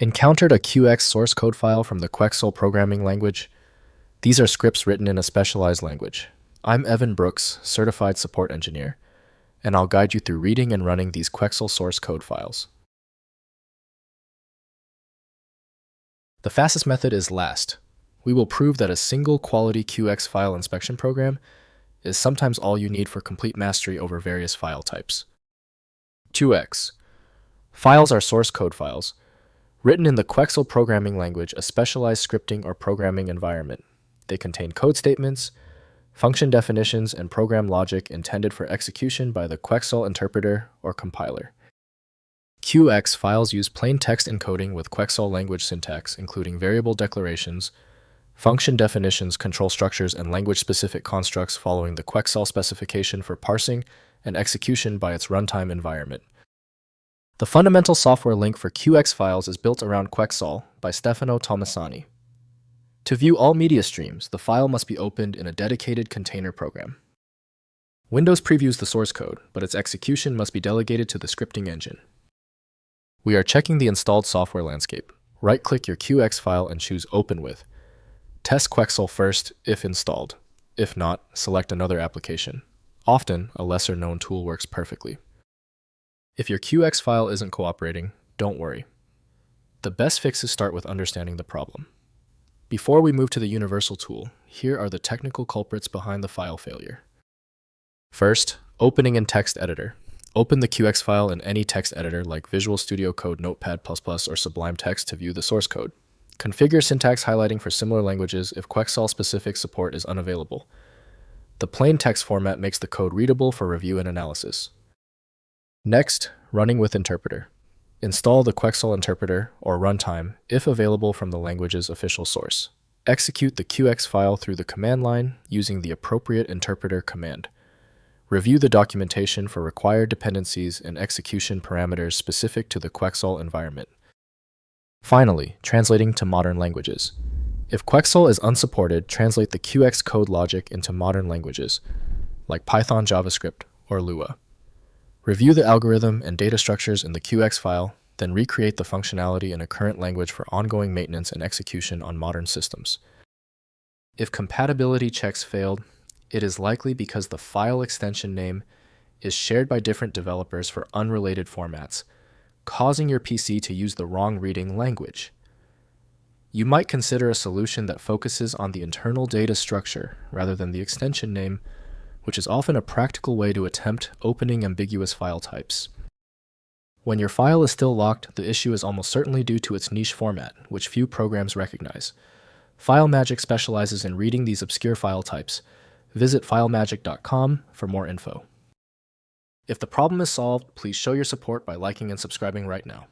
Encountered a QX source code file from the Quexal programming language? These are scripts written in a specialized language. I'm Evan Brooks, Certified Support Engineer, and I'll guide you through reading and running these Quexal source code files. The fastest method is last. We will prove that a single quality QX file inspection program is sometimes all you need for complete mastery over various file types. QX. Files are source code files, written in the Quexal programming language, a specialized scripting or programming environment. They contain code statements, function definitions, and program logic intended for execution by the Quexal interpreter or compiler. QX files use plain text encoding with Quexal language syntax, including variable declarations, function definitions, control structures, and language-specific constructs following the Quexal specification for parsing and execution by its runtime environment. The fundamental software link for QX files is built around Quexal by Stefano Tomasani. To view all media streams, the file must be opened in a dedicated container program. Windows previews the source code, but its execution must be delegated to the scripting engine. We are checking the installed software landscape. Right-click your QX file and choose Open With. Test Quexal first if installed. If not, select another application. Often, a lesser-known tool works perfectly. If your QX file isn't cooperating, don't worry. The best fixes start with understanding the problem. Before we move to the universal tool, here are the technical culprits behind the file failure. First, opening in text editor. Open the QX file in any text editor like Visual Studio Code, Notepad++, or Sublime Text to view the source code. Configure syntax highlighting for similar languages if Quexal-specific support is unavailable. The plain text format makes the code readable for review and analysis. Next, running with interpreter. Install the Quexal interpreter or runtime if available from the language's official source. Execute the QX file through the command line using the appropriate interpreter command. Review the documentation for required dependencies and execution parameters specific to the Quexal environment. Finally, translating to modern languages. If Quexal is unsupported, translate the QX code logic into modern languages, like Python, JavaScript, or Lua. Review the algorithm and data structures in the QX file, then recreate the functionality in a current language for ongoing maintenance and execution on modern systems. If compatibility checks failed, it is likely because the file extension name is shared by different developers for unrelated formats, causing your PC to use the wrong reading language. You might consider a solution that focuses on the internal data structure rather than the extension name, which is often a practical way to attempt opening ambiguous file types. When your file is still locked, the issue is almost certainly due to its niche format, which few programs recognize. FileMagick specializes in reading these obscure file types. Visit filemagick.com for more info. If the problem is solved, please show your support by liking and subscribing right now.